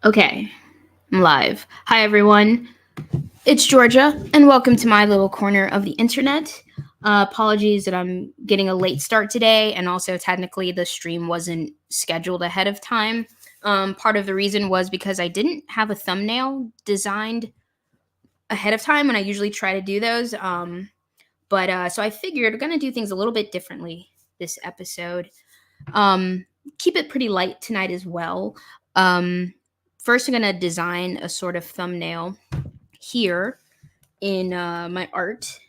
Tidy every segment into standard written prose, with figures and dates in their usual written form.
Okay, I'm live. Hi, everyone. It's Georgia, and welcome to my little corner of the internet. Apologies that I'm getting a late start today, and also technically the stream wasn't scheduled ahead of time. Part of the reason was because I didn't have a thumbnail designed ahead of time, and I usually try to do those. So I figured we're gonna do things a little bit differently this episode. Keep it pretty light tonight as well. First, I'm going to design a sort of thumbnail here in my art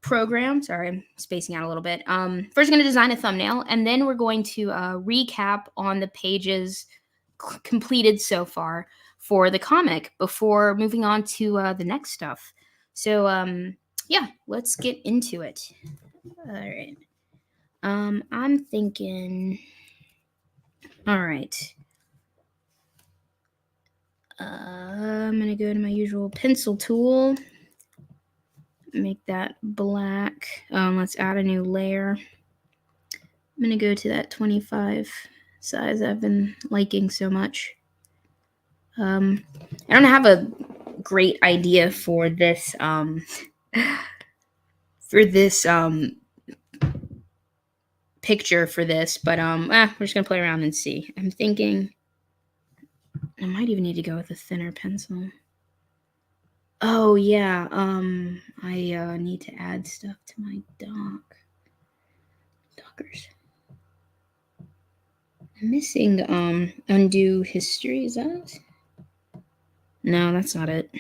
program. Sorry, I'm spacing out a little bit. First, I'm going to design a thumbnail, and then we're going to recap on the pages completed so far for the comic before moving on to the next stuff. So, yeah, let's get into it. All right. I'm thinking. All right. I'm going to go to my usual pencil tool. Make that black. Let's add a new layer. I'm going to go to that 25 size I've been liking so much. I don't have a great idea for this picture for this, but we're just going to play around and see. I'm thinking I might even need to go with a thinner pencil. Oh yeah, I need to add stuff to my dockers. I'm missing undo history, is that it? No, that's not it.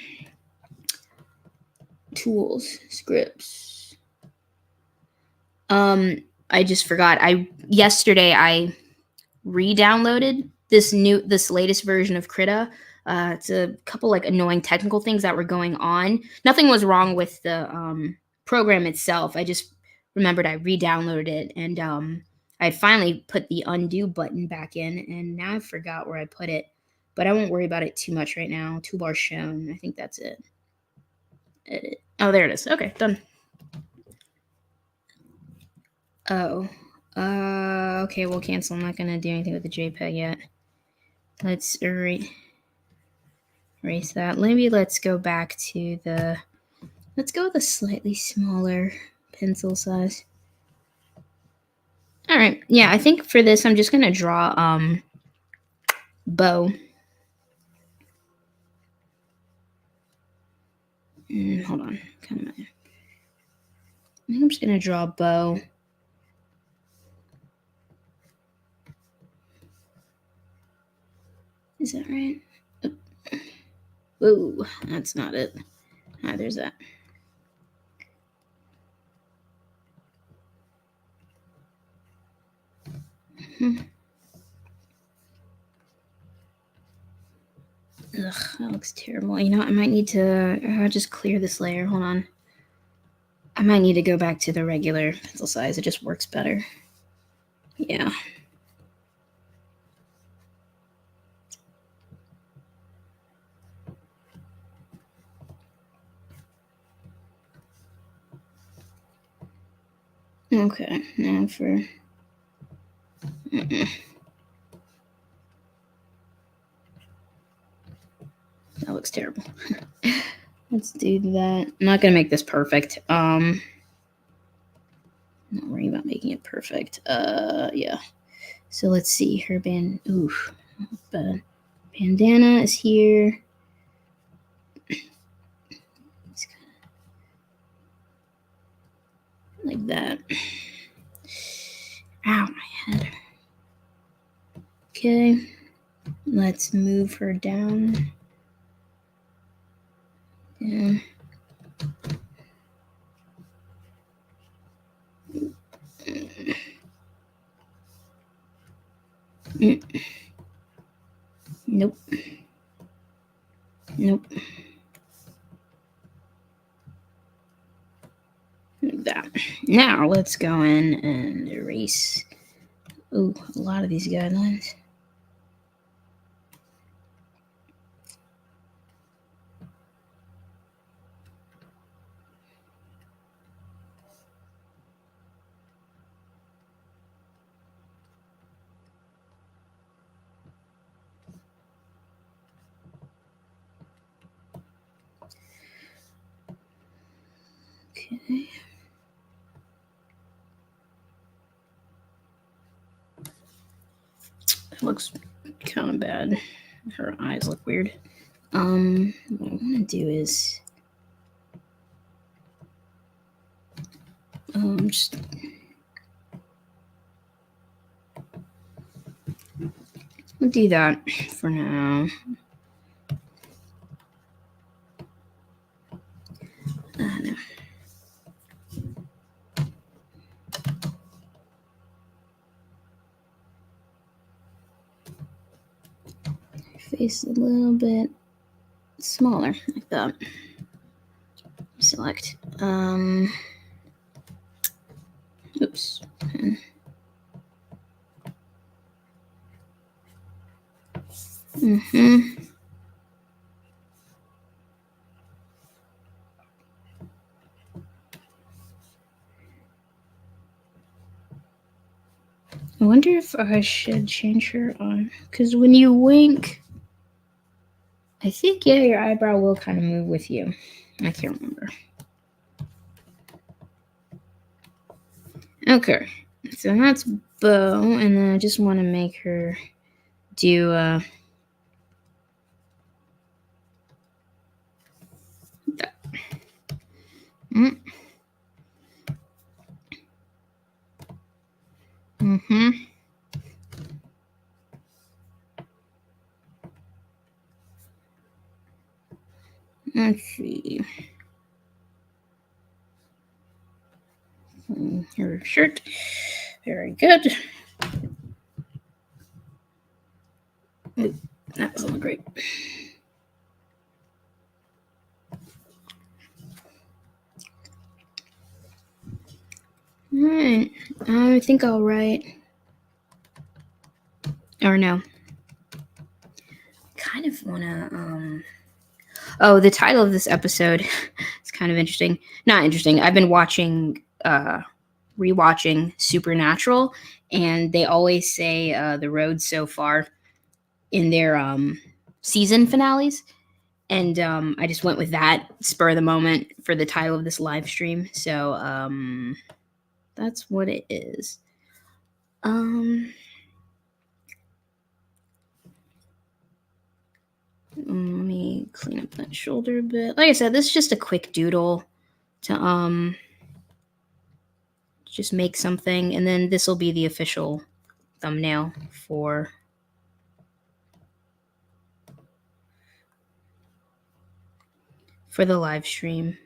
Tools, scripts. I just forgot. Yesterday I re-downloaded this latest version of Krita. It's a couple like annoying technical things that were going on. Nothing was wrong with the program itself. I just remembered I re-downloaded it, and I finally put the undo button back in, and now I forgot where I put it. But I won't worry about it too much right now. Toolbar shown. I think that's it. Edit. Oh, there it is. Okay, done. Oh. Okay, we'll cancel. I'm not going to do anything with the JPEG yet. Let's erase that. Maybe let's go back to the... Let's go with a slightly smaller pencil size. All right. Yeah, I think for this, I'm just going to draw bow. Hold on. I think I'm just going to draw bow. Is that right? Ooh, that's not it. Ah, there's that. Ugh, that looks terrible. You know, I might need to just clear this layer. Hold on. I might need to go back to the regular pencil size. It just works better. Yeah. Okay, now for... That looks terrible. Let's do that. I'm not gonna make this perfect. Not worrying about making it perfect. Yeah. So let's see. Her bandana is here. Like that. Ow, my head. Okay. Let's move her down. Down. Nope. Nope. Like that. Now let's go in and erase. Ooh, a lot of these guidelines. Okay. That looks kind of bad. Her eyes look weird. What I want to do is just do that for now. No. Face a little bit smaller, like that. Select. Oops. I wonder if I should change her on, because when you wink, I think, yeah, your eyebrow will kind of move with you. I can't remember. Okay, so that's Bo, and then I just want to make her do that. Let's see. Her shirt. Very good. Ooh, that doesn't look great. Alright. I think I'll write. Or no. Kind of want to, Oh, the title of this episode is kind of interesting. Not interesting. I've been rewatching Supernatural, and they always say the road so far in their season finales. And I just went with that spur of the moment for the title of this live stream. So that's what it is. Let me clean up that shoulder a bit. Like I said, this is just a quick doodle to just make something, and then this will be the official thumbnail for the live stream.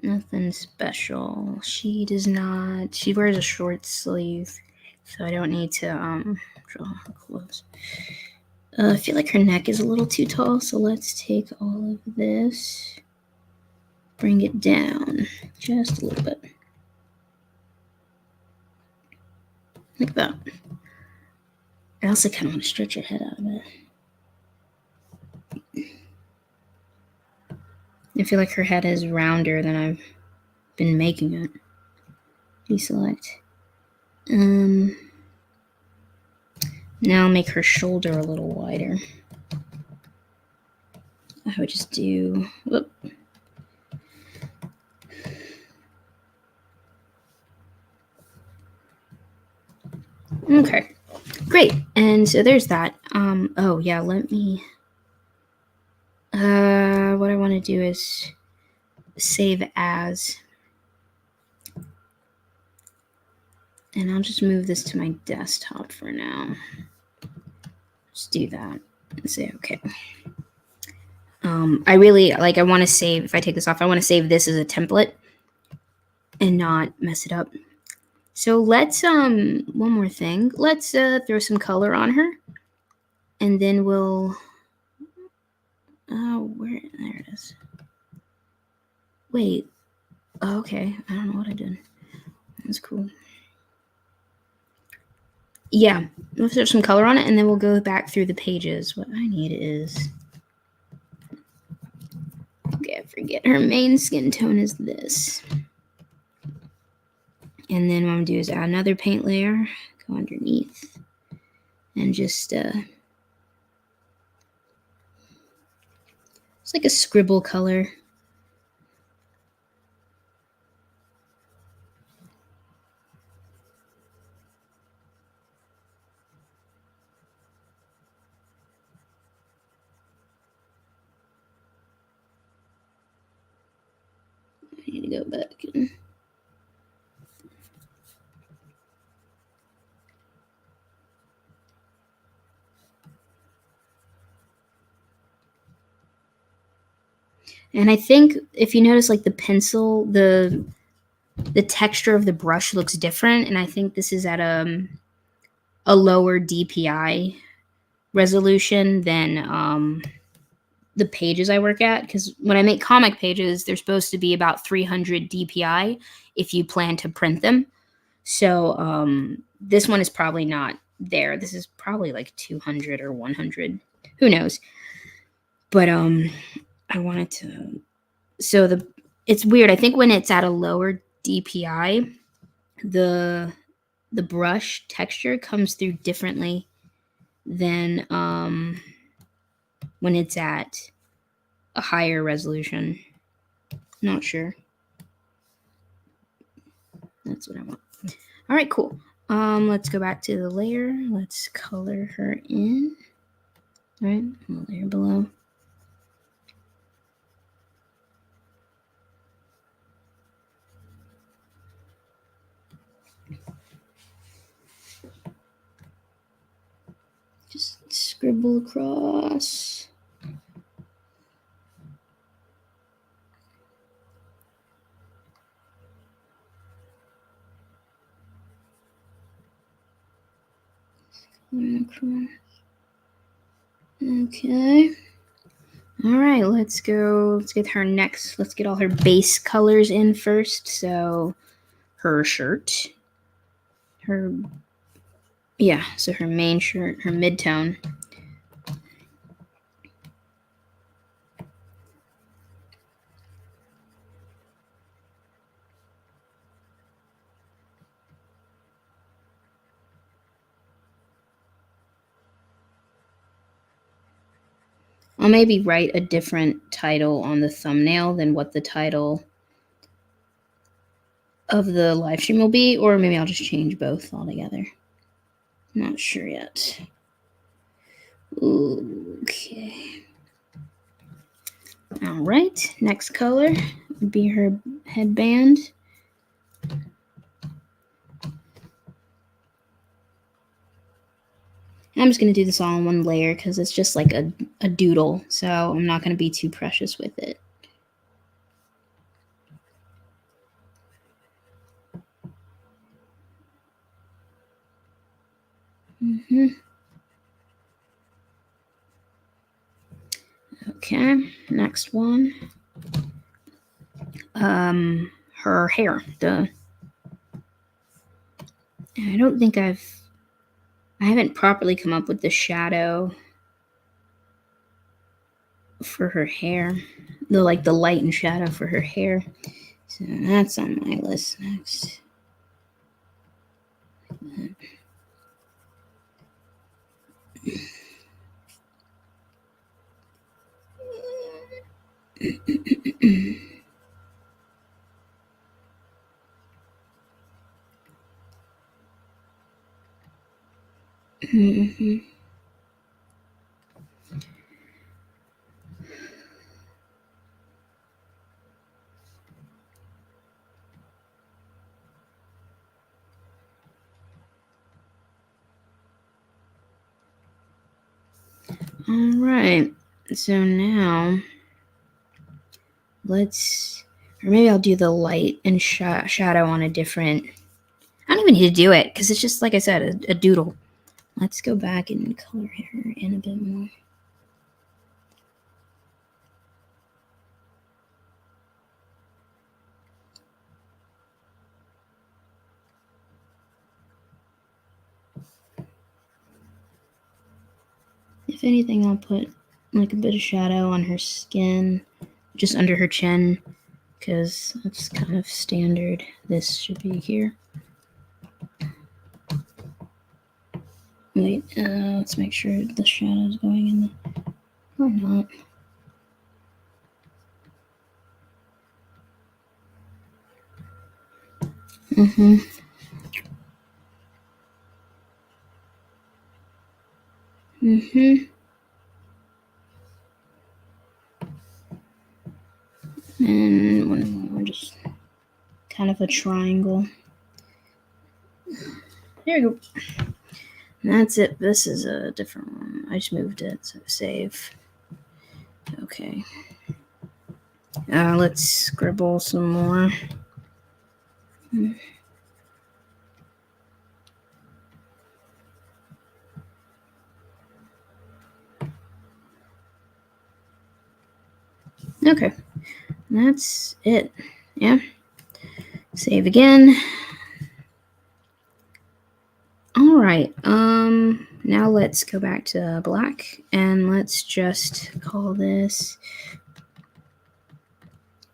Nothing special. She does not. She wears a short sleeve, so I don't need to draw her clothes. I feel like her neck is a little too tall, so let's take all of this, bring it down just a little bit, like that. I also kind of want to stretch her head out a bit. I feel like her head is rounder than I've been making it. Deselect. Now I'll make her shoulder a little wider. I would just do, whoop. Okay, great. And so there's that. Oh yeah, let me, what I want to do is save as, and I'll just move this to my desktop for now. Just do that and say okay. I really, I want to save, if I take this off, I want to save this as a template and not mess it up. So let's, one more thing. Let's throw some color on her. And then we'll, there it is. Wait. Oh, okay. I don't know what I did. That's cool. Yeah. Let's throw some color on it, and then we'll go back through the pages. What I need is, okay, I forget. Her main skin tone is this. And then what I'm going to do is add another paint layer, go underneath, and just, it's like a scribble color. need to go back and... And I think if you notice, like the pencil, the texture of the brush looks different, and I think this is at a lower DPI resolution than the pages I work at. Because when I make comic pages, they're supposed to be about 300 DPI if you plan to print them. So this one is probably not there. This is probably like 200 or 100. Who knows? But I wanted to... So it's weird. I think when it's at a lower DPI, the brush texture comes through differently than when it's at a higher resolution. Not sure. That's what I want. All right, cool. Let's go back to the layer. Let's color her in. All right, the layer below. Just scribble across. Okay. All right, let's go. Let's get her next. Let's get all her base colors in first. So her shirt, her main shirt, her mid-tone. I'll maybe write a different title on the thumbnail than what the title of the live stream will be, or maybe I'll just change both altogether. Not sure yet. Okay. All right, next color would be her headband. I'm just going to do this all in one layer because it's just like a doodle, so I'm not going to be too precious with it. Okay, next one. Her hair. I don't think I haven't properly come up with the shadow for her hair. The light and shadow for her hair. So that's on my list next. All right, so now or maybe I'll do the light and shadow on a different... I don't even need to do it because it's just, like I said, a doodle. Let's go back and color her in a bit more. If anything, I'll put like a bit of shadow on her skin, just under her chin, because that's kind of standard. This should be here. Wait, let's make sure the shadow's going in the... or not. And one more, just kind of a triangle. There you go. And that's it. This is a different one. I just moved it, so save. Okay. Let's scribble some more. Okay. That's it. Yeah. Save again. All right. Now let's go back to black and let's just call this,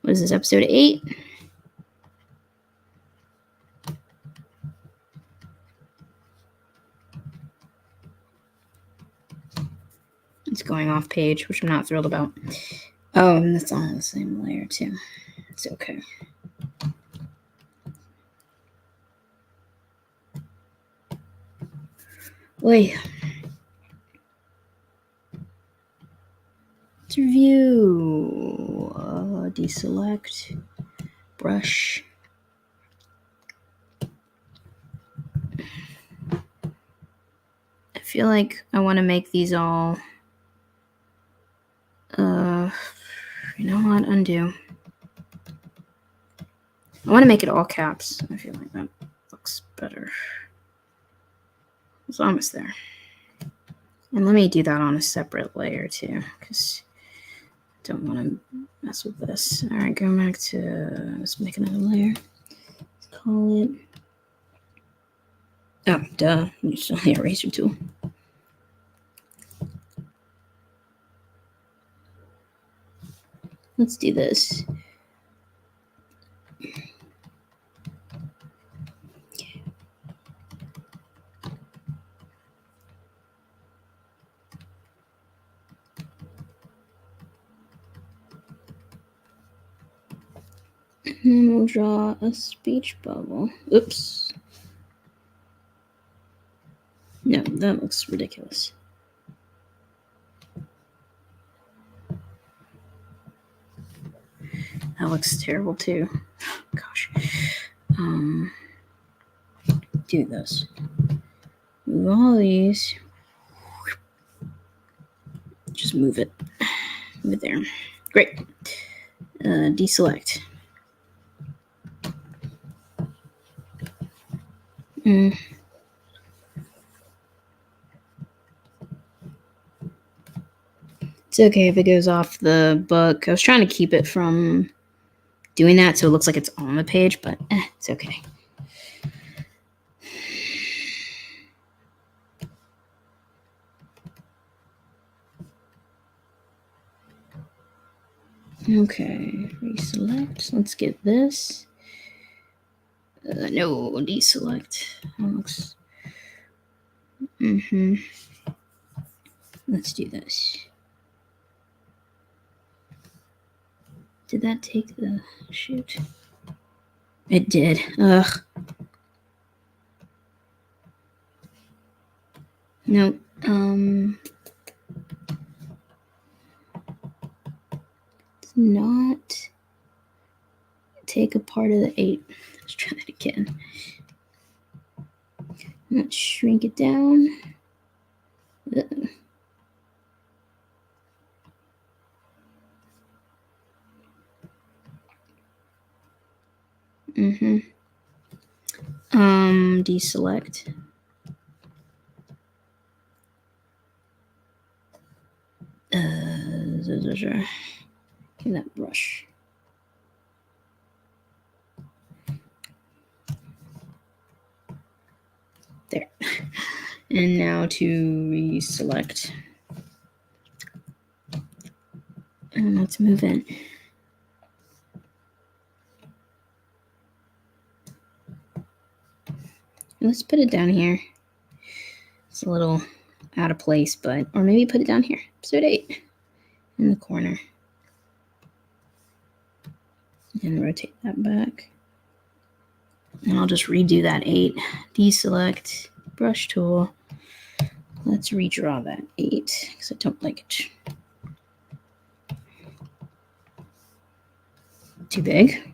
what is this, episode 8? It's going off page, which I'm not thrilled about. Oh, and that's on the same layer too. It's okay. Wait. Let's review. Deselect. Brush. I feel like I want to make these all. You know what? Undo. I want to make it all caps. I feel like that looks better. It's almost there. And let me do that on a separate layer too, because I don't want to mess with this. All right, go back to, let's make another layer. Let's call it, oh, duh, use the eraser tool. Let's do this. And then we'll draw a speech bubble. Oops. No, that looks ridiculous. That looks terrible too. Gosh. Do this. Move all these. Just move it. Move it there. Great. Deselect. It's okay if it goes off the book. I was trying to keep it from doing that so it looks like it's on the page, but it's okay. Okay, reselect. Let's get this. No, deselect. That looks. Let's do this. Did that take the shoot? It did. Ugh. No. It's not take a part of the 8. Let's try that again. Let's shrink it down. Deselect. Give that brush. There. And now to reselect. And let's move in. Let's put it down here. It's a little out of place, but, or maybe put it down here. Episode 8 in the corner. And rotate that back. And I'll just redo that 8. Deselect, brush tool. Let's redraw that 8 because I don't like it. Too big.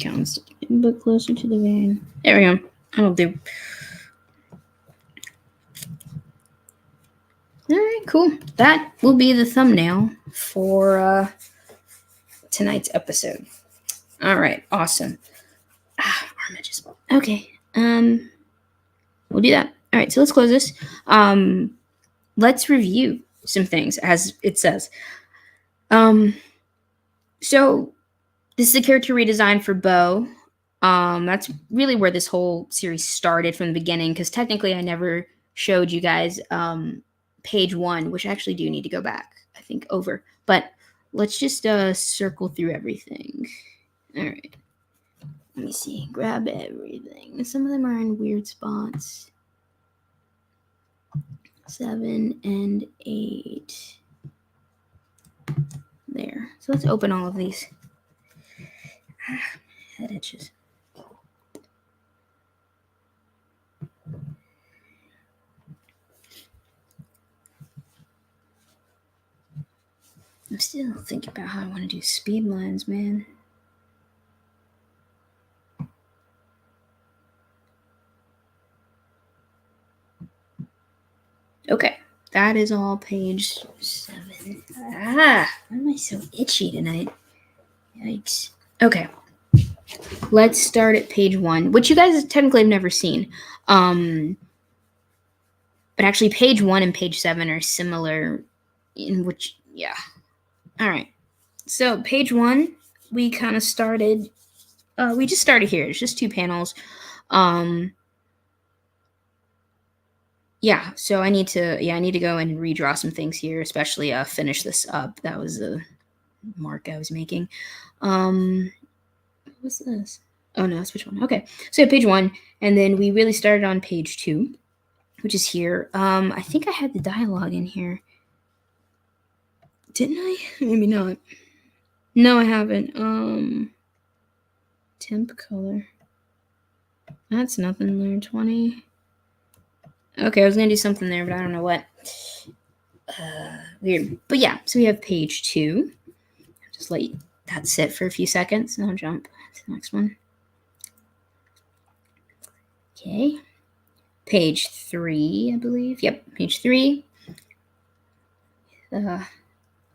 Counts a bit closer to the vein. There we go. That'll do. All right, cool. That will be the thumbnail for tonight's episode. All right, awesome. Arm edges. Okay. We'll do that. All right, so let's close this. Let's review some things as it says. So this is a character redesign for Bo. That's really where this whole series started from the beginning, because technically I never showed you guys page 1, which I actually do need to go back, I think, over. But let's just circle through everything. All right. Let me see. Grab everything. Some of them are in weird spots. 7 and 8. There. So let's open all of these. Head itches. I'm still thinking about how I want to do speed lines, man. Okay, that is all page 7. Why am I so itchy tonight? Yikes. Okay, let's start at page 1, which you guys technically have never seen. But actually, page 1 and page 7 are similar, in which, yeah. All right. So page 1, we kind of started. We just started here. It's just 2 panels. Yeah, so I need to go and redraw some things here, especially finish this up. That was the mark I was making. What was this? Oh no, it's which one? Okay, so page 1, and then we really started on page 2, which is here. I think I had the dialogue in here. Didn't I? Maybe not. No, I haven't. Temp color. That's nothing there. 20. Okay, I was gonna do something there, but I don't know what. Weird. But yeah, so we have page 2. Just let that sit for a few seconds, and I'll jump to the next one. Okay. Page 3, I believe. Yep, page 3.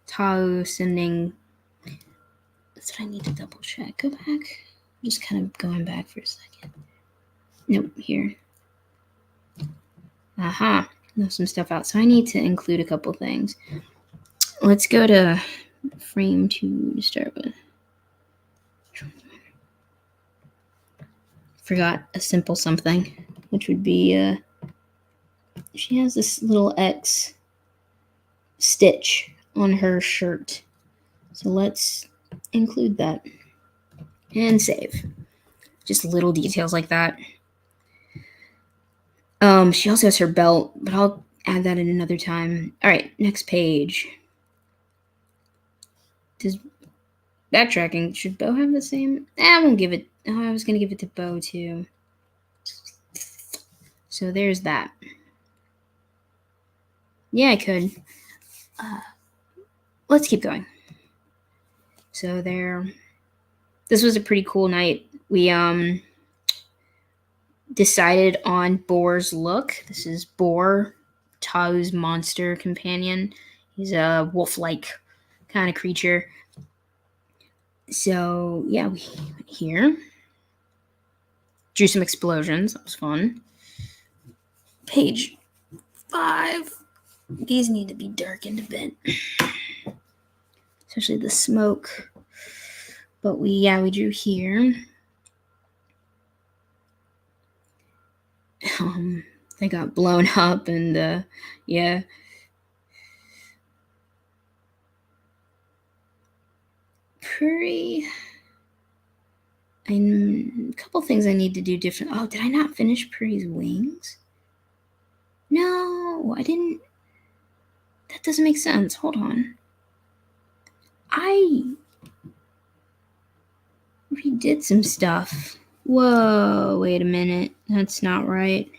Tao sending. That's what I need to double check. Go back. I'm just kind of going back for a second. Nope, here. Aha. There's some stuff out. So I need to include a couple things. Let's go to frame 2 to start with. Forgot a simple something, which would be she has this little X stitch on her shirt. So let's include that and save. Just little details like that. She also has her belt, but I'll add that in another time. All right, next page. Does backtracking, should Bo have the same? I won't give it. Oh, I was going to give it to Bo too. So there's that. Yeah, I could. Let's keep going. So there. This was a pretty cool night. We decided on Boar's look. This is Boar, Tao's monster companion. He's a wolf-like kind of creature. So yeah, we went here. Drew some explosions. That was fun. Page 5. These need to be darkened a bit, especially the smoke. But we drew here. They got blown up, and yeah. A couple things I need to do different. Oh, did I not finish Puri's wings? No, I didn't. That doesn't make sense. Hold on. I redid some stuff. Whoa, wait a minute. That's not right.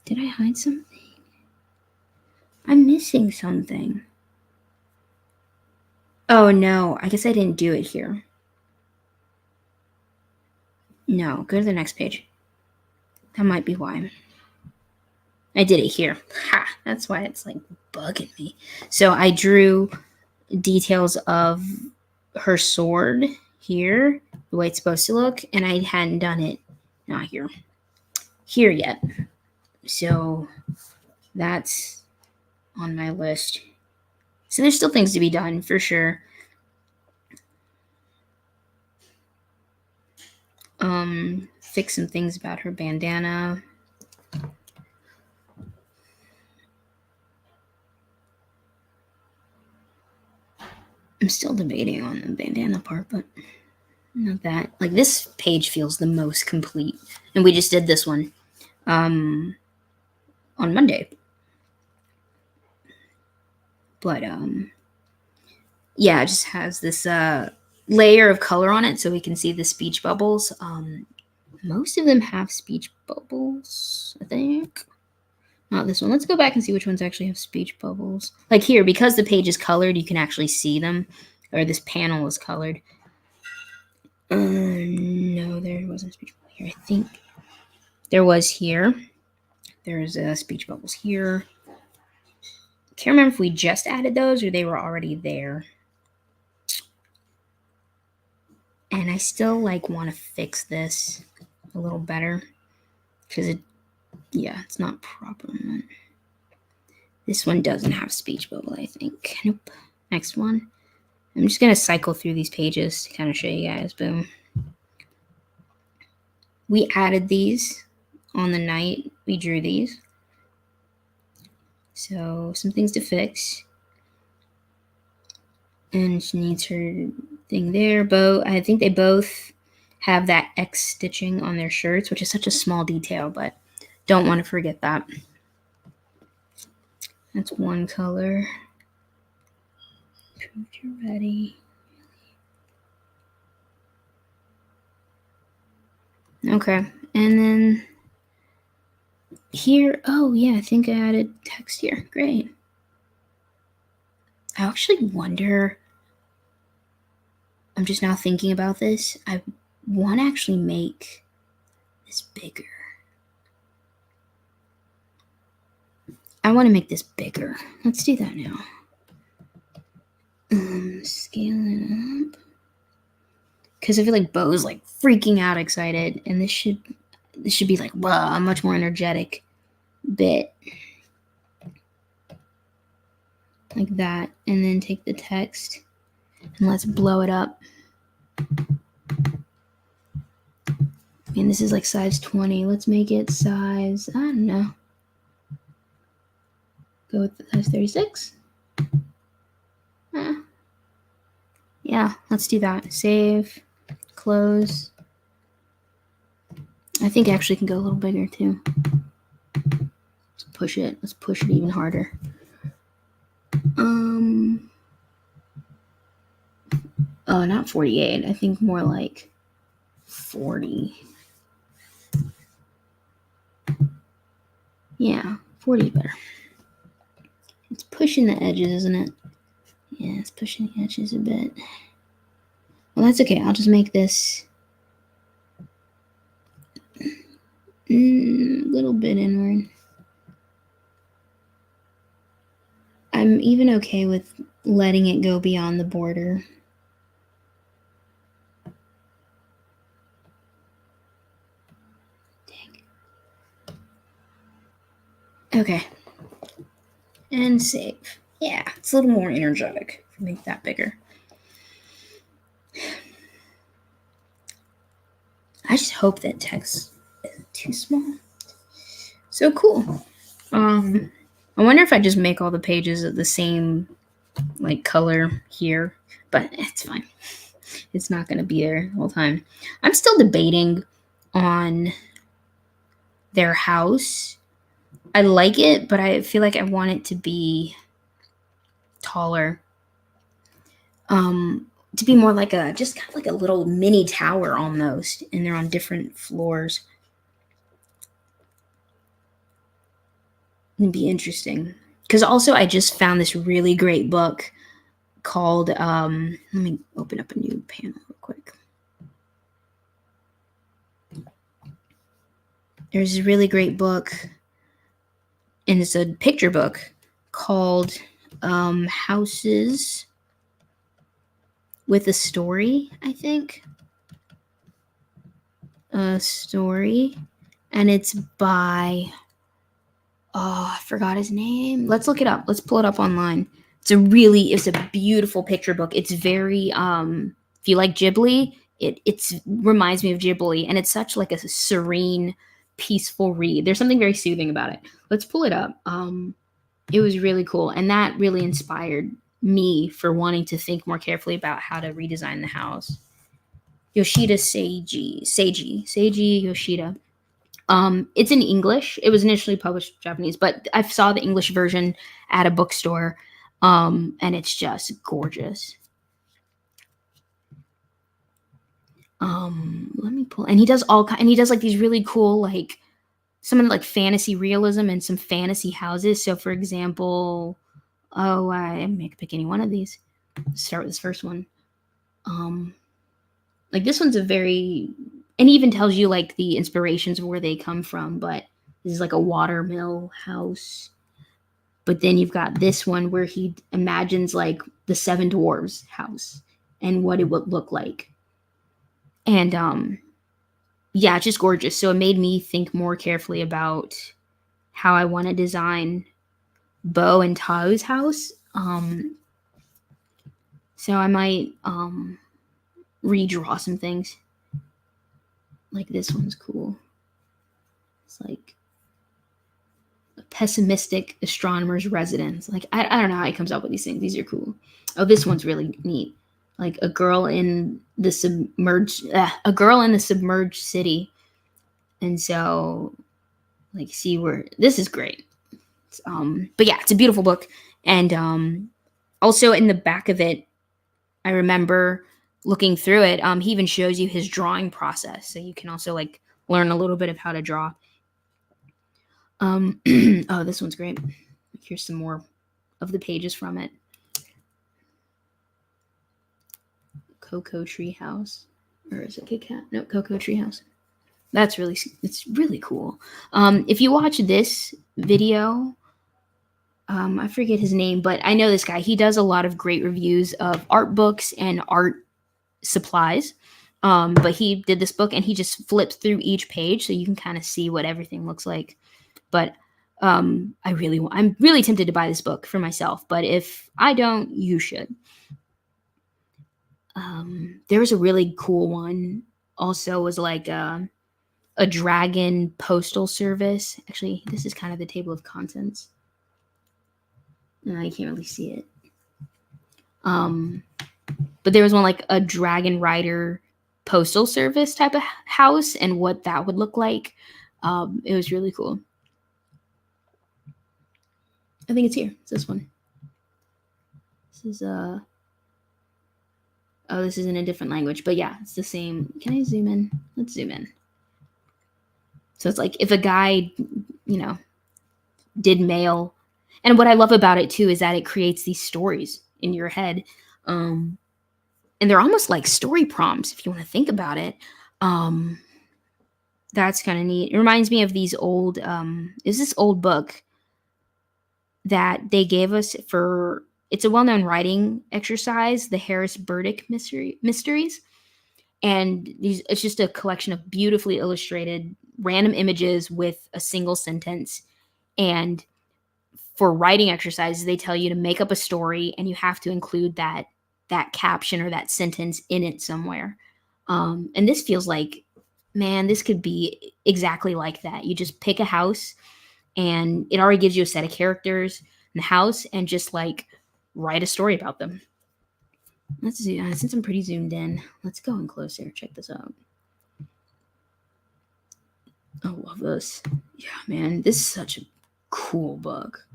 Did I hide something? I'm missing something. Oh no, I guess I didn't do it here. No, go to the next page. That might be why. I did it here. Ha! That's why it's like bugging me. So I drew details of her sword here, the way it's supposed to look, and I hadn't done it, not here yet. So that's on my list. So there's still things to be done for sure. Fix some things about her bandana. I'm still debating on the bandana part, but not that. Like, this page feels the most complete. And we just did this one on Monday. But yeah, it just has this layer of color on it so we can see the speech bubbles. Most of them have speech bubbles, I think. Not this one. Let's go back and see which ones actually have speech bubbles. Like here, because the page is colored, you can actually see them. Or this panel is colored. No, there wasn't speech bubble here. I think there was here. There's speech bubbles here. Can't remember if we just added those or they were already there. And I still want to fix this a little better because it's not proper. This one doesn't have speech bubble, I think. Nope. Next one. I'm just going to cycle through these pages to kind of show you guys. Boom. We added these on the night we drew these. So some things to fix. And she needs her thing there. I think they both have that X stitching on their shirts, which is such a small detail, but don't want to forget that. That's one color. Prove you're ready. Okay, and then here, oh yeah, I think I added text here. Great. I actually wonder, I'm just now thinking about this. I want to actually make this bigger. I want to make this bigger. Let's do that now. Scale it up. Because I feel like Bo's freaking out excited, and this should be wow, a much more energetic bit. Like that. And then take the text and let's blow it up. And this is size 20. Let's make it size, I don't know. Go with size 36. Yeah, let's do that. Save, close. I think I actually can go a little bigger too. Let's push it. Let's push it even harder. Oh, not 48. I think more like 40. Yeah, 40 better. It's pushing the edges, isn't it? Yeah, it's pushing the edges a bit. Well, that's okay. I'll just make this a little bit inward. I'm even okay with letting it go beyond the border. Dang. Okay. And save. Yeah, it's a little more energetic if you make that bigger. I just hope that text isn't too small. So cool. I wonder if I just make all the pages of the same color here, but it's fine. It's not going to be there the whole time. I'm still debating on their house. I like it, but I feel like I want it to be taller. To be more just kind of a little mini tower almost, and they're on different floors. It'd be interesting. Because also I just found this really great book called, let me open up a new panel real quick. There's a really great book, and it's a picture book called Houses with a Story, I think. A story. And it's by, oh, I forgot his name. Let's look it up. Let's pull it up online. It's a beautiful picture book. It's very, if you like Ghibli, it's reminds me of Ghibli, and it's such like a serene, peaceful read. There's something very soothing about it. Let's pull it up. It was really cool, and that really inspired me for wanting to think more carefully about how to redesign the house. Seiji Yoshida. It's in English. It was initially published in Japanese, but I saw the English version at a bookstore, and it's just gorgeous. Let me pull. And he does like these really cool, like some like fantasy realism and some fantasy houses. So, for example, I could pick any one of these. Let's start with this first one. Like this one's and he even tells you like the inspirations of where they come from, but this is like a watermill house. But then you've got this one where he imagines like the Seven Dwarves house and what it would look like. And yeah, it's just gorgeous. So it made me think more carefully about how I want to design Bo and Tao's house. So I might redraw some things. Like this one's cool. It's like a pessimistic astronomer's residence. Like I don't know how he comes up with these things. These are cool. Oh, this one's really neat. Like a girl in the submerged city. And so like see where this is great. But yeah, it's a beautiful book. And also in the back of it, I remember looking through it, he even shows you his drawing process, so you can also like learn a little bit of how to draw. Oh, this one's great. Here's some more of the pages from it. Cocoa Tree House, or is it Kit Kat? No, Cocoa Tree House. It's really cool. If you watch this video, I forget his name, but I know this guy. He does a lot of great reviews of art books and art supplies. But he did this book and he just flips through each page so you can kind of see what everything looks like. But I'm really tempted to buy this book for myself, but if I don't, you should. There was a really cool one. Also was like a dragon postal service. Actually, this is kind of the table of contents. No, you can't really see it. But there was one like a dragon rider postal service type of house and what that would look like. It was really cool. I think it's here. It's this one. This is this is in a different language, but yeah, it's the same. Can I zoom in? Let's zoom in. So it's like if a guy, did mail. And what I love about it too is that it creates these stories in your head. And they're almost like story prompts if you want to think about it. That's kind of neat. It reminds me of these old, is this old book that they gave us for, it's a well-known writing exercise, the Harris Burdick Mysteries. And it's just a collection of beautifully illustrated random images with a single sentence. And for writing exercises, they tell you to make up a story and you have to include that caption or that sentence in it somewhere. And this feels like, man, this could be exactly like that. You just pick a house and it already gives you a set of characters in the house and just like write a story about them. Let's see. Since I'm pretty zoomed in, let's go in closer. Check this out. I love this. Yeah, man, this is such a cool book.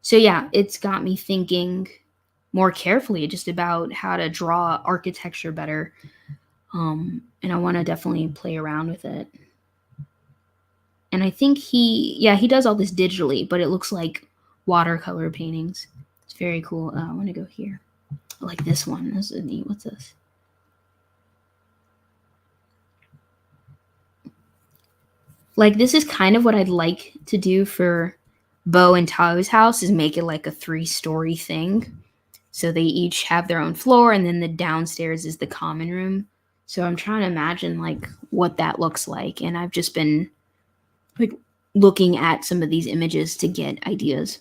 So yeah, it's got me thinking more carefully just about how to draw architecture better. And I want to definitely play around with it. And I think he does all this digitally, but it looks like watercolor paintings. It's very cool. I want to go here. like this one. This is neat. What's this? Like, this is kind of what I'd like to do for Bo and Tao's house, is make it like a 3-story thing. So they each have their own floor, and then the downstairs is the common room. So I'm trying to imagine like what that looks like, and I've just been like looking at some of these images to get ideas.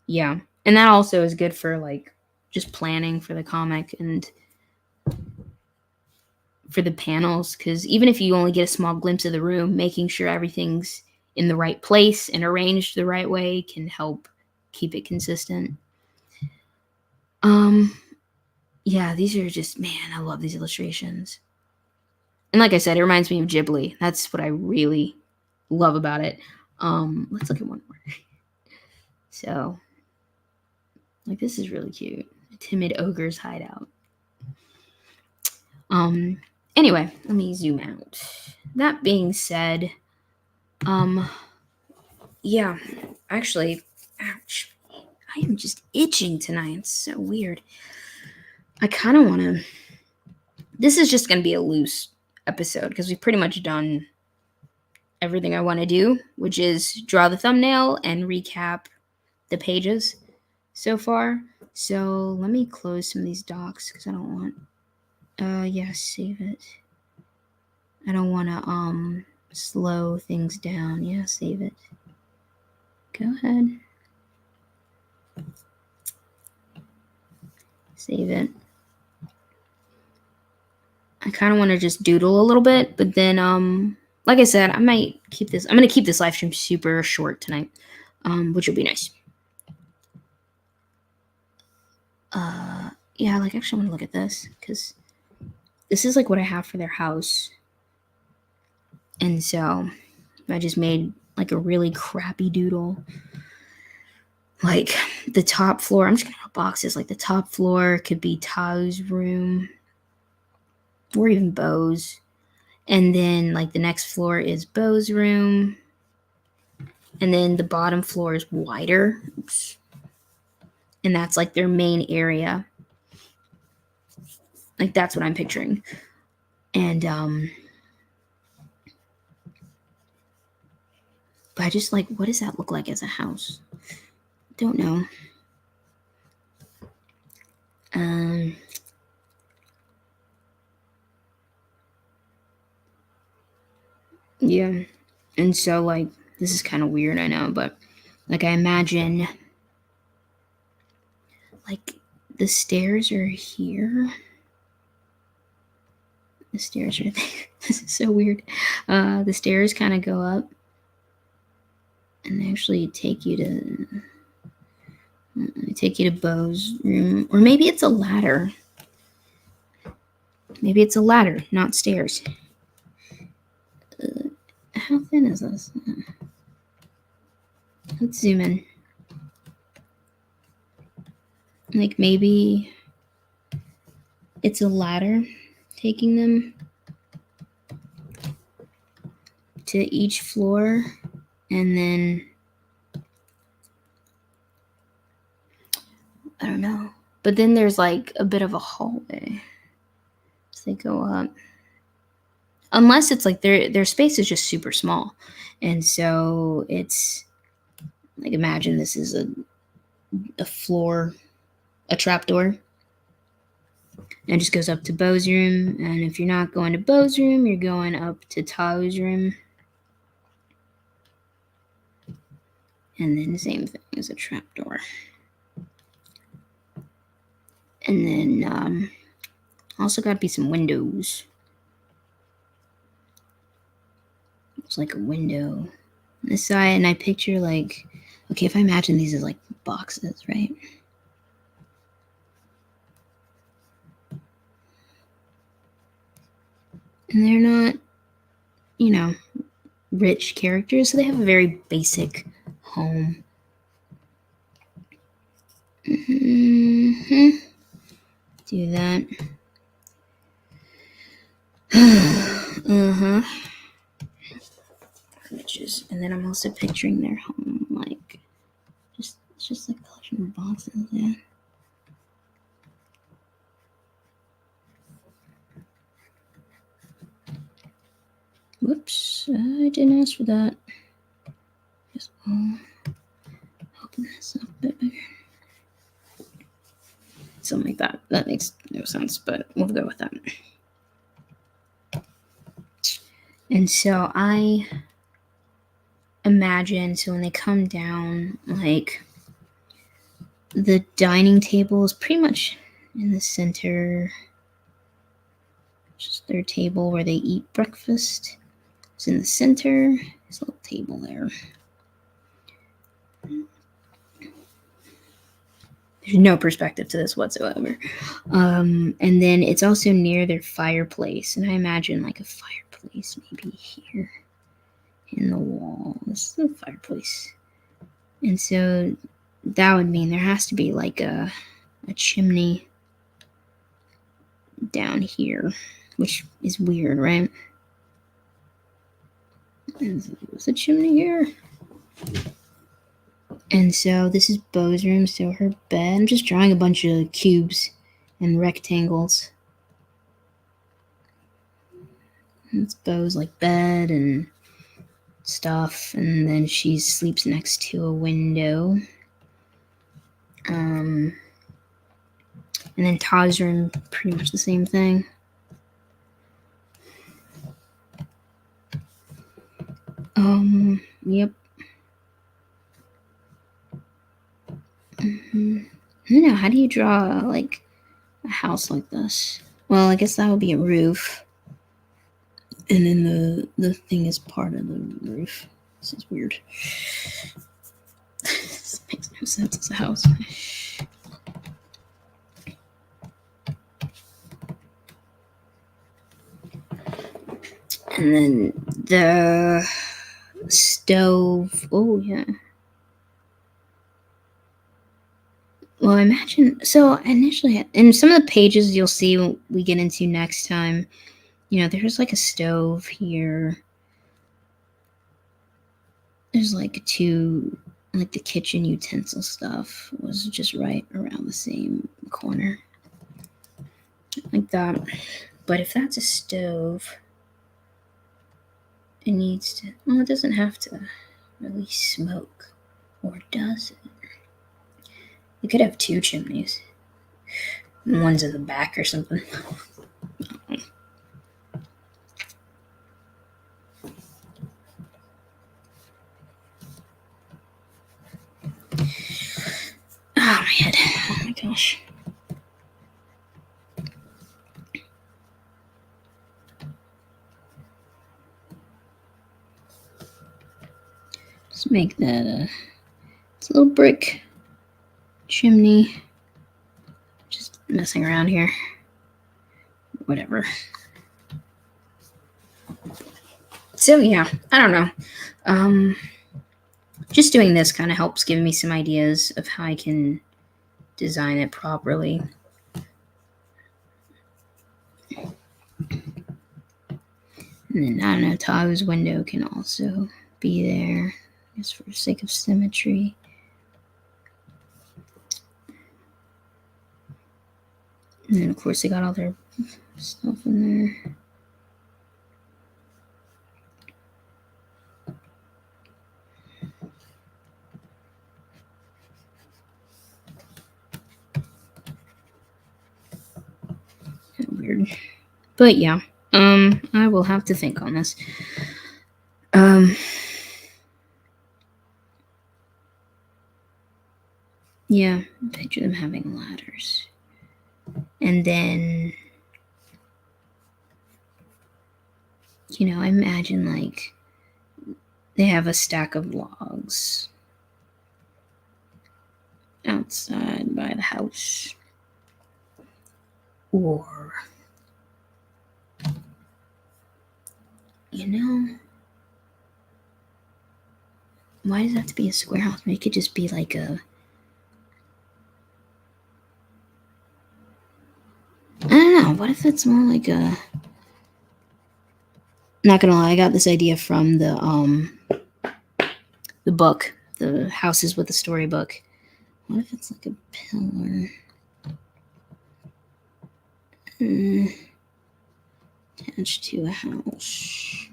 Yeah, and that also is good for like just planning for the comic and for the panels, because even if you only get a small glimpse of the room, making sure everything's in the right place and arranged the right way can help keep it consistent. Yeah, these are just, man, I love these illustrations. And like I said, it reminds me of Ghibli. That's what I really love about it. Let's look at one more. So, like, this is really cute. A timid ogre's hideout. Anyway, let me zoom out. That being said, yeah, actually, ouch, I am just itching tonight. It's so weird. I kind of want to, this is just going to be a loose episode because we've pretty much done everything I want to do, which is draw the thumbnail and recap the pages so far. So let me close some of these docs because I don't want, yeah, save it. I don't want to, slow things down. Yeah, save it. Go ahead. Save it. I kind of want to just doodle a little bit, but then, like I said, I might keep this. I'm going to keep this live stream super short tonight, which will be nice. Yeah, like actually I want to look at this because this is like what I have for their house. And so I just made like a really crappy doodle. Like the top floor, I'm just going to have boxes. Like the top floor could be Tao's room or even Bo's. And then like the next floor is Bo's room. And then the bottom floor is wider. Oops. And that's like their main area. Like that's what I'm picturing. And but I just like, what does that look like as a house? Don't know. Yeah. And so like this is kind of weird, I know, but like I imagine like the stairs are here. The stairs are there. This is so weird. The stairs kind of go up and they actually take you to Bo's room. Or maybe it's a ladder. Maybe it's a ladder, not stairs. How thin is this? Let's zoom in. Like maybe it's a ladder taking them to each floor, and then I don't know. But then there's like a bit of a hallway as they go up. Unless it's like their space is just super small. And so it's like, imagine this is a floor, a trapdoor. And it just goes up to Bo's room. And if you're not going to Bo's room, you're going up to Tao's room. And then the same thing as a trapdoor. And then also got to be some windows. It's like a window on this side. And I picture like, okay, if I imagine these as like boxes, right? And they're not, you know, rich characters, so they have a very basic home. Mm-hmm. Do that. Uh-huh. Images. And then I'm also picturing their home, like, it's just like colors. Some boxes, yeah. Whoops, I didn't ask for that. Just open this up a bit bigger. Something like that. That makes no sense, but we'll go with that. And so I imagine, so when they come down, like, the dining table is pretty much in the center. Just their table where they eat breakfast. It's in the center. There's a little table there. There's no perspective to this whatsoever. And then it's also near their fireplace. And I imagine like a fireplace maybe here in the wall. This is the fireplace. And so that would mean there has to be like a chimney down here, which is weird, right? There's a chimney here. And so this is Beau's room, so her bed. I'm just drawing a bunch of cubes and rectangles. It's Beau's like bed and stuff, and then she sleeps next to a window. And then Ta's room, pretty much the same thing. Yep. I don't know, how do you draw like a house like this? Well, I guess that would be a roof. And then the thing is part of the roof. This is weird. This makes no sense as a house. And then the stove. Oh, yeah. Well, I imagine. So initially, in some of the pages you'll see when we get into next time, you know, there's like a stove here. There's like like the kitchen utensil stuff was just right around the same corner. Like that. But if that's a stove, it needs to, well, it doesn't have to really smoke. Or does it? You could have two chimneys. One's at the back or something. Oh, my head. Oh, my gosh. Just make that it's a little brick chimney. Just messing around here. Whatever. So yeah, I don't know. Just doing this kind of helps give me some ideas of how I can design it properly. And then, I don't know, Tao's window can also be there, just for the sake of symmetry. And then, of course, they got all their stuff in there. Weird. But yeah, I will have to think on this. Yeah, picture them having ladders. And then, you know, I imagine like they have a stack of logs outside by the house. Or, you know, why does it have to be a square house? Maybe it could just be like a, I don't know, what if it's more like a, not gonna lie, I got this idea from the book, the Houses with the Storybook. What if it's like a pillar? Attached to a house.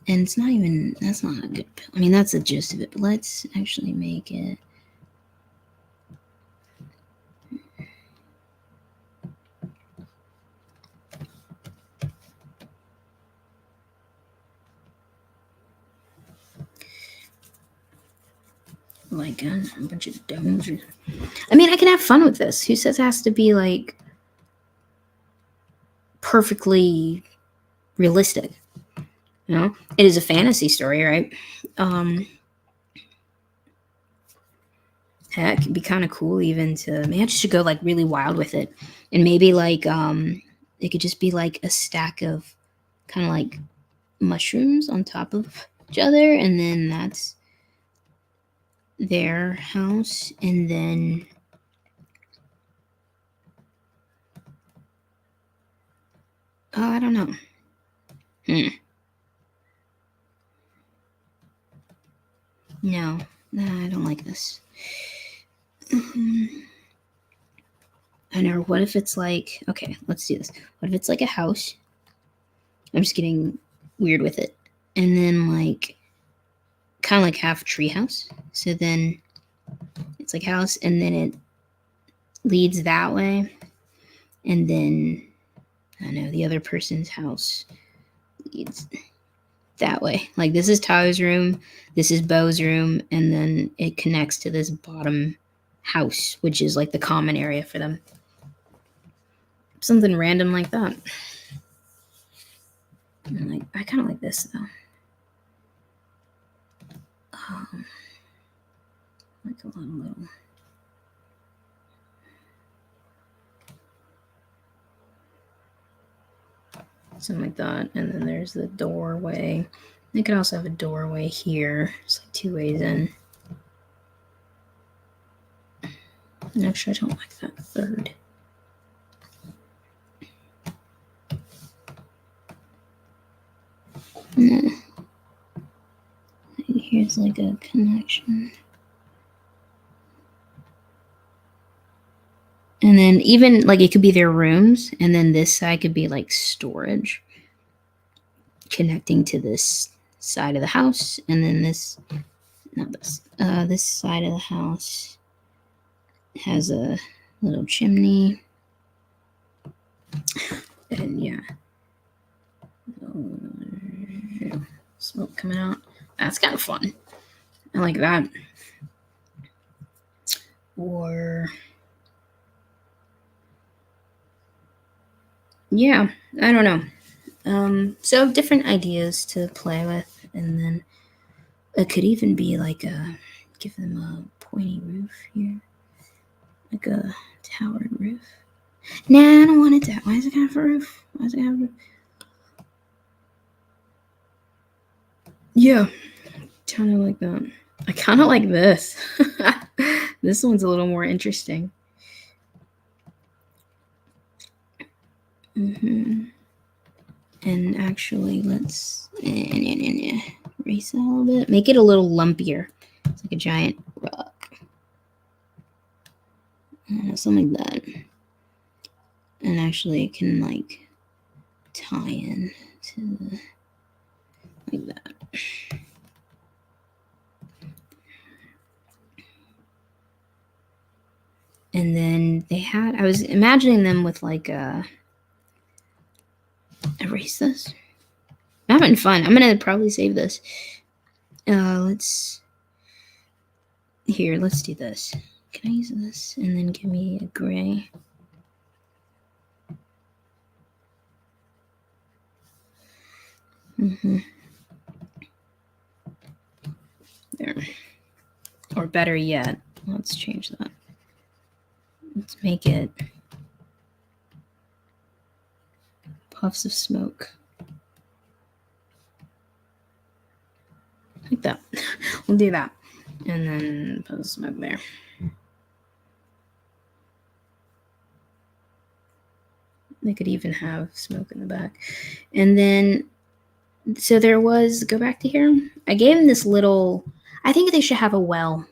And it's not even, that's not a good, I mean, that's the gist of it, but let's actually make it. Like a bunch of domes. I mean, I can have fun with this. Who says it has to be like perfectly realistic? You know, it is a fantasy story, right? Heck, it'd be kind of cool even to, man, just to go like really wild with it, and maybe like it could just be like a stack of kind of like mushrooms on top of each other, and then that's their house, and then I don't know. No, I don't like this. I know. What if it's like, okay, let's do this. What if it's like a house? I'm just getting weird with it, and then like kind of like half tree house. So then it's like house, and then it leads that way, and then I don't know, the other person's house leads that way. Like this is Tyler's room, this is Bo's room, and then it connects to this bottom house, which is like the common area for them. Something random like that. And like, I kind of like this though. Like a little. Something like that. And then there's the doorway. They could also have a doorway here. It's like 2 ways in. Actually, I don't like that third. No. Here's like a connection. And then even like it could be their rooms, and then this side could be like storage connecting to this side of the house, and then this side of the house has a little chimney. And yeah. Smoke coming out. That's kind of fun. I like that. Or yeah, I don't know. So different ideas to play with, and then it could even be like give them a pointy roof here, like a towered roof. Nah, I don't want it that. Why is it gonna have a roof? Why is it gonna have a roof? Yeah, kind of like that. I kind of like this. This one's a little more interesting. And actually, let's erase it a little bit. Make it a little lumpier. It's like a giant rock. Something like that. And actually, it can like tie in to like that. And then they had, I was imagining them with like erase this. I'm having fun. I'm gonna probably save this. Let's do this. Can I use this? And then give me a gray. There. Or better yet, let's change that. Let's make it puffs of smoke. Like that. We'll do that. And then put the smoke there. They could even have smoke in the back. And then, so there was, go back to here. I gave him this little, I think they should have a well.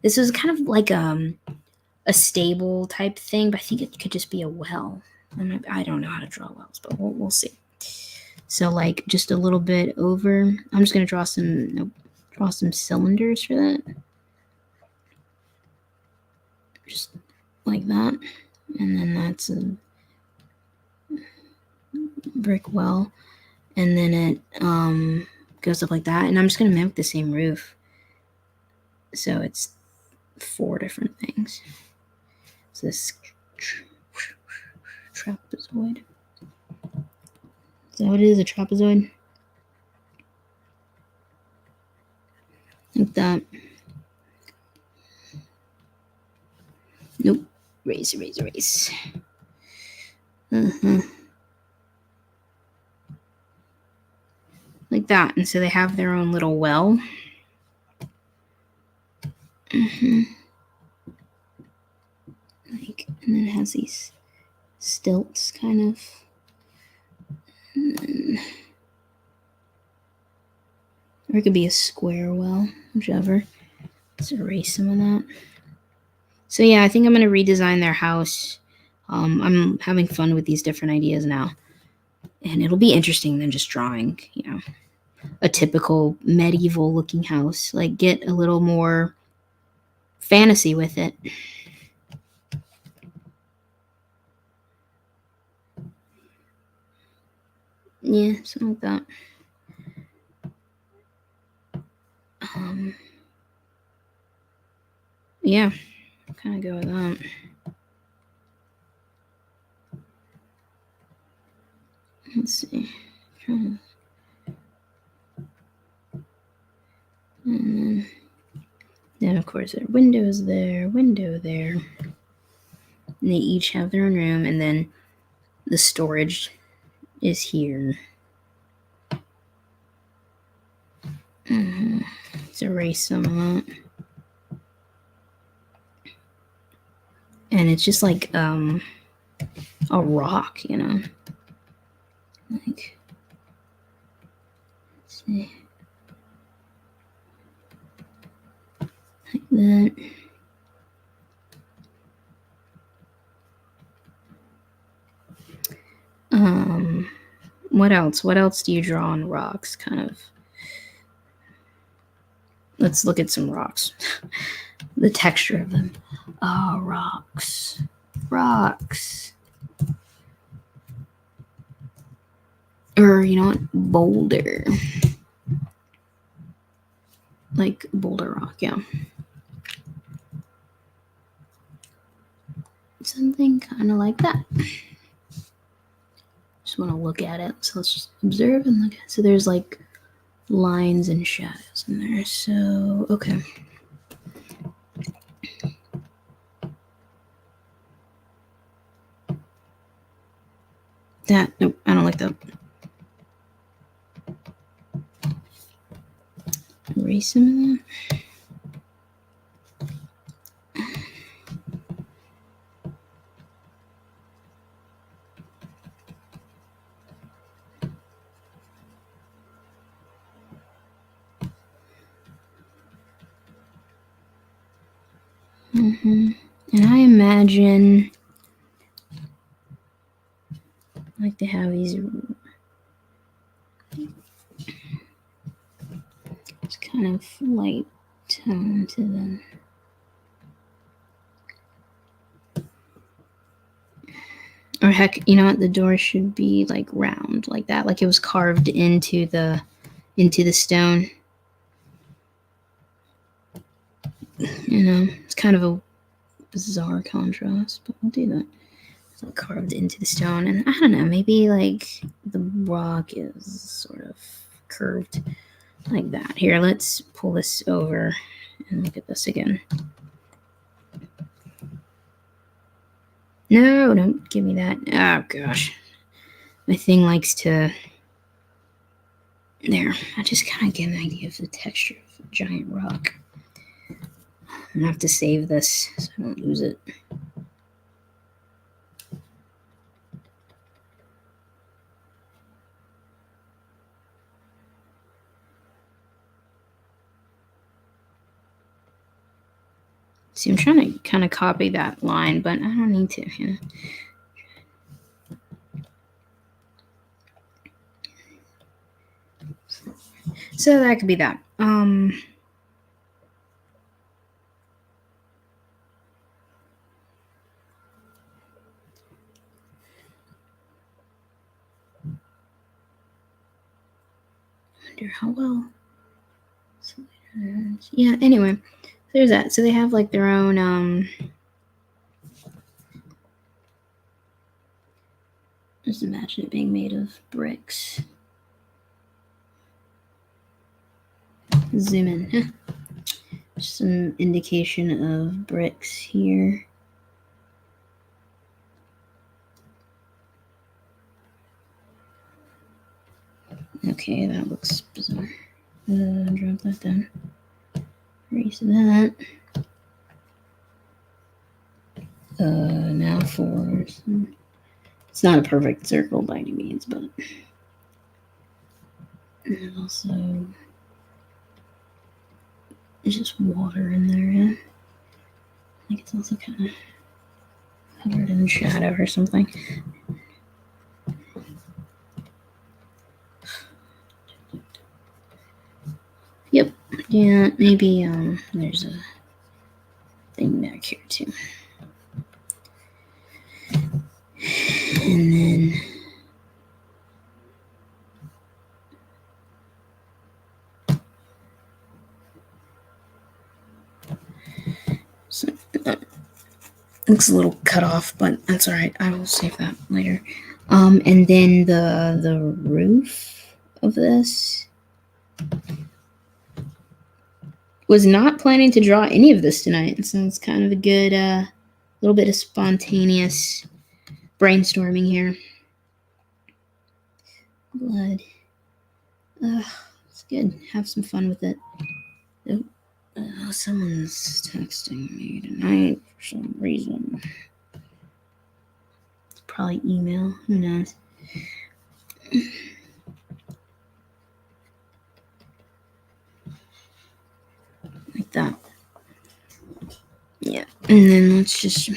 This is kind of like a stable type thing, but I think it could just be a well. I don't know how to draw wells, but we'll see. So like just a little bit over. I'm just gonna draw some cylinders for that. Just like that, and then that's a brick well, and then it goes up like that, and I'm just gonna mimic the same roof. So it's 4 different things. So this trapezoid. Is that what it is? A trapezoid? Like that. Nope. Erase. Like that. And so they have their own little well. Like, and then it has these stilts kind of. Or it could be a square well, whichever. Let's erase some of that. So yeah, I think I'm going to redesign their house. I'm having fun with these different ideas now. And it'll be interesting than just drawing, a typical medieval looking house. Like, get a little more fantasy with it. Yeah, something like that. Yeah, kind of go with that. Let's see. And then of course there are windows there, window there. And they each have their own room, and then the storage is here. Let's erase some of that. And it's just like a rock, Like, let's see. Like that. What else? What else do you draw on rocks? Kind of. Let's look at some rocks. The texture of them. Oh, rocks. Rocks. Or, you know what? Boulder. Like boulder rock, yeah. Something kind of like that. Just want to look at it. So let's just observe and look at it. So there's like lines and shadows in there. So, okay. Nope, I don't like that. Erase some of that. And I imagine like to have these just kind of light tone to them. Or heck, you know what? The door should be like round, like that, like it was carved into the stone. It's kind of a bizarre contrast, but we'll do that. It's like carved into the stone, and I don't know, maybe like the rock is sort of curved like that. Here, let's pull this over and look at this again. No, don't give me that. Oh gosh, my thing likes to. There, I just kind of get an idea of the texture of a giant rock. I'm gonna have to save this so I don't lose it. See, I'm trying to kind of copy that line, but I don't need to. Yeah. So that could be that. Wonder how well. Yeah. Anyway, there's that. So they have like their own. Just imagine it being made of bricks. Zoom in. Some indication of bricks here. Okay, that looks bizarre. Drop that down. Erase that. Now for some. It's not a perfect circle by any means, but and also there's just water in there. Yeah? I think it's also kind of covered in shadow or something. Yep. Yeah, maybe there's a thing back here too. And then so, looks a little cut off, but that's all right. I will save that later. And then the roof of this. Was not planning to draw any of this tonight, so it's kind of a good little bit of spontaneous brainstorming here. Glad. It's good. Have some fun with it. Oh, someone's texting me tonight for some reason. It's probably email. Who knows? Like that. Yeah. And then let's just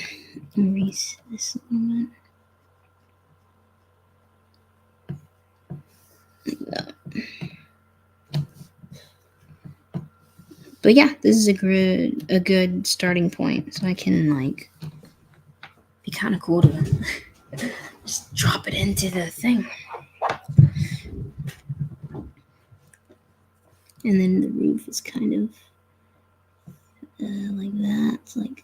erase this a little bit. Like that. But yeah, this is a good starting point. So I can like be kind of cool to just drop it into the thing. And then the roof is kind of like that. It's like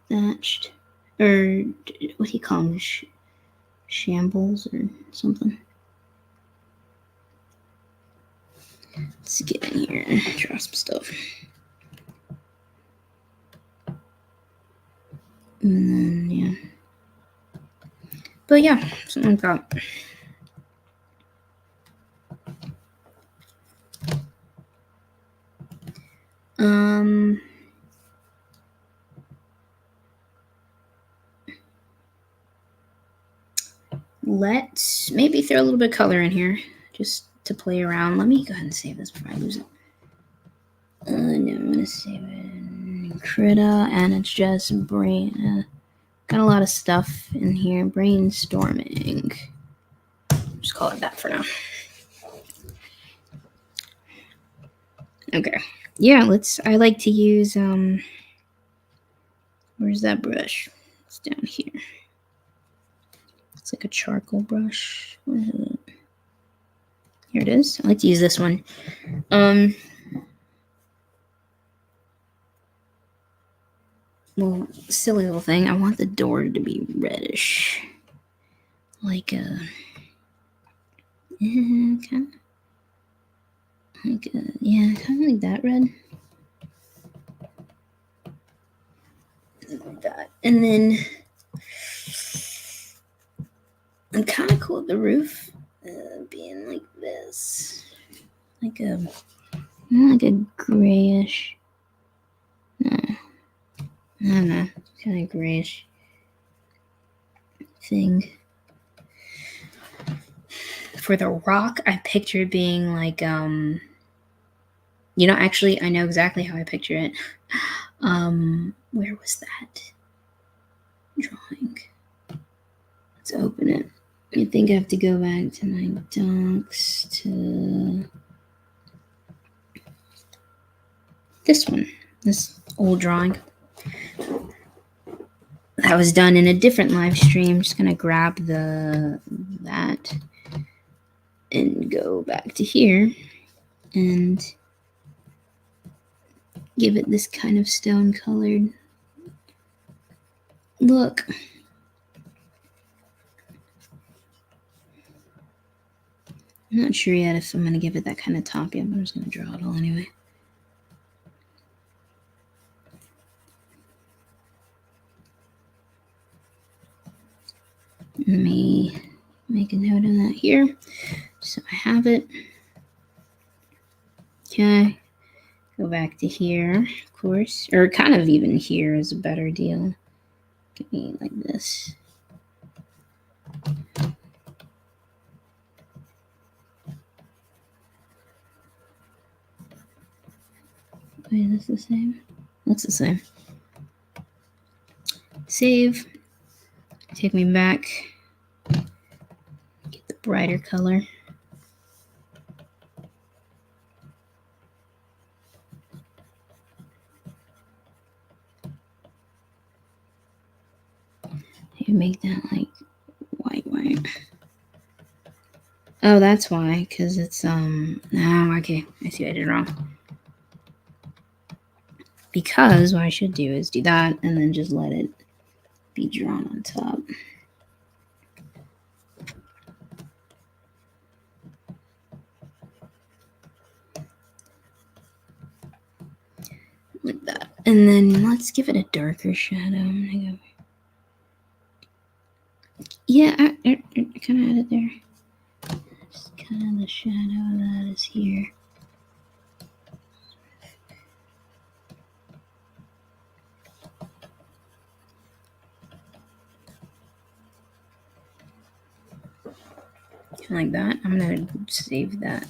thatched. Or what do you call them? Shambles or something. Let's get in here and draw some stuff. And then, yeah. But yeah, something like that. Let's maybe throw a little bit of color in here just to play around. Let me go ahead and save this before I lose it. No, I'm gonna save it in Krita, and it's just got a lot of stuff in here. Brainstorming. Just call it that for now. Okay. Yeah, I like to use where's that brush? It's down here. It's like a charcoal brush. Where is it? Here it is. I like to use this one. Well, silly little thing. I want the door to be reddish. Like a kind of like that red. Like that. And then I'm kind of cool with the roof being like this. Like a grayish. No. I don't know. Kind of grayish thing. For the rock, I picture it being like, actually, I know exactly how I picture it. Where was that drawing? Let's open it. I think I have to go back to my docs to this one, this old drawing. That was done in a different live stream. I'm just gonna grab that and go back to here and give it this kind of stone colored look. I'm not sure yet if I'm gonna give it that kind of top yet, but I'm just gonna draw it all anyway. Let me make a note of that here so I have it. Okay, go back to here, of course, or kind of even here is a better deal. Give me like this. Wait, is this the same? That's the same. Save. Take me back. Get the brighter color. You make that like white. Oh, that's why, because it's no, okay, I see I did wrong. Because what I should do is do that and then just let it be drawn on top. Like that. And then let's give it a darker shadow. I'm gonna go. Yeah, I kind of added there. Just kind of the shadow of that is here. Like that. I'm gonna save that.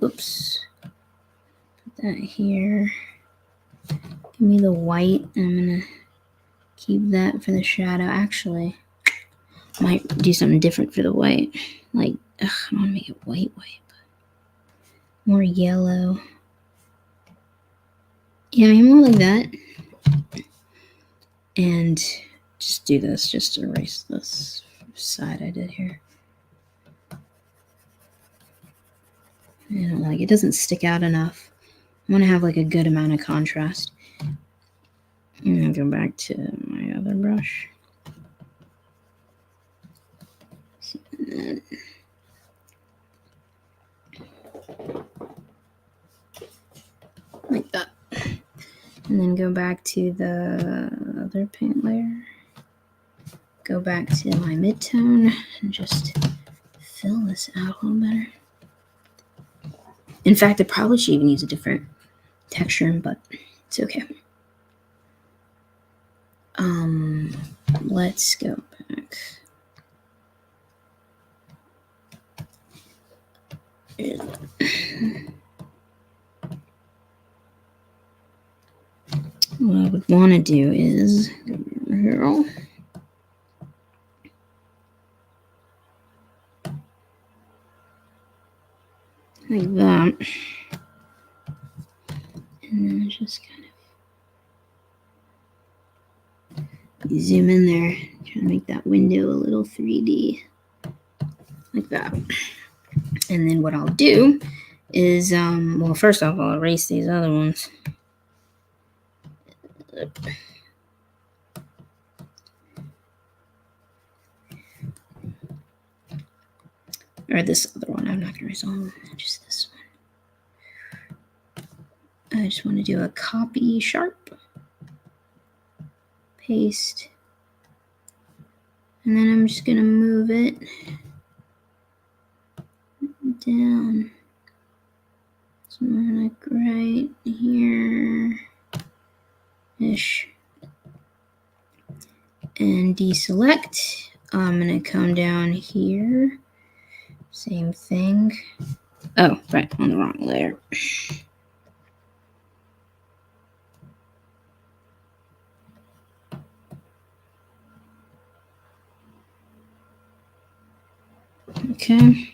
Oops. Put that here. Give me the white. I'm gonna keep that for the shadow. Actually, might do something different for the white. Like, I don't want to make it white, but more yellow. Yeah, maybe more like that. And just do this, just erase this side I did here. I don't like it. Doesn't stick out enough. I want to have like a good amount of contrast. I'm gonna go back to my other brush. Like that. And then go back to the other paint layer. Go back to my midtone and just fill this out a little better. In fact, I probably should even use a different texture, but it's okay. Let's go back. What I would want to do is go here. Like that. And then just kind of zoom in there, try to make that window a little 3D. Like that. And then what I'll do is, well, first off, I'll erase these other ones. Or this other one. I'm not going to erase all of them, just this one. I just want to do a copy sharp. Paste. And then I'm just going to move it down. Somewhere like right here. Ish. And deselect. I'm going to come down here. Same thing. Oh, right, on the wrong layer. Okay.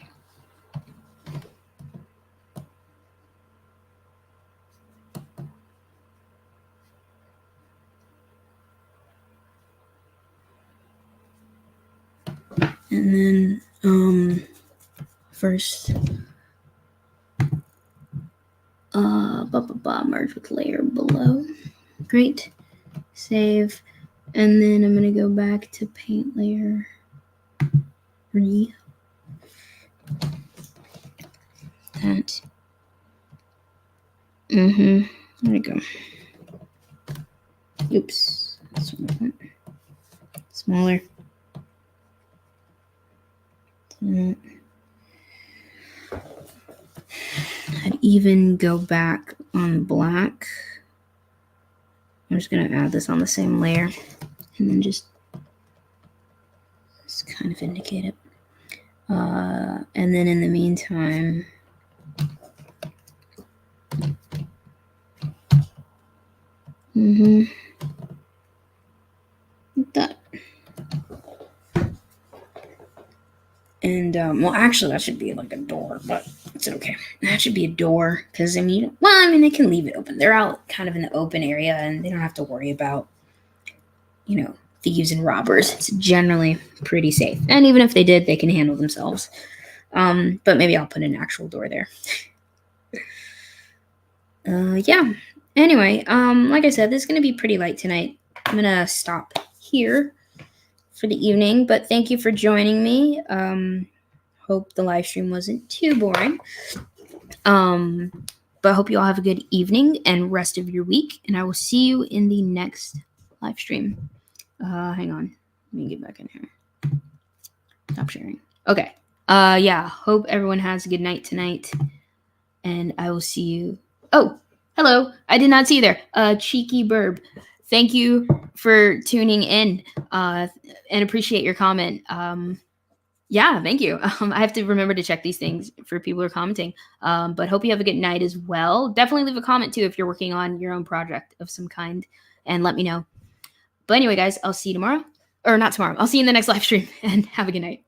And then first merge with layer below. Great. Save. And then I'm gonna go back to paint layer 3. That. There we go. Oops. That's what I want. Smaller. I'd even go back on black. I'm just going to add this on the same layer and then just kind of indicate it. And then in the meantime, like that. And, well, actually, that should be like a door, but it's okay. That should be a door because, I mean, they can leave it open. They're out kind of in the open area and they don't have to worry about, thieves and robbers. It's generally pretty safe. And even if they did, they can handle themselves. But maybe I'll put an actual door there. Yeah. Anyway, like I said, this is going to be pretty light tonight. I'm going to stop here for the evening, but thank you for joining me. Hope the live stream wasn't too boring. But I hope you all have a good evening and rest of your week, and I will see you in the next live stream. Hang on. Let me get back in here. Stop sharing. Okay. Yeah. Hope everyone has a good night tonight, and I will see you. Oh, hello. I did not see you there. Cheeky Burb. Thank you for tuning in, and appreciate your comment. Yeah, thank you. I have to remember to check these things for people who are commenting. But hope you have a good night as well. Definitely leave a comment too if you're working on your own project of some kind, and let me know. But anyway, guys, I'll see you tomorrow. Or not tomorrow. I'll see you in the next live stream, and have a good night.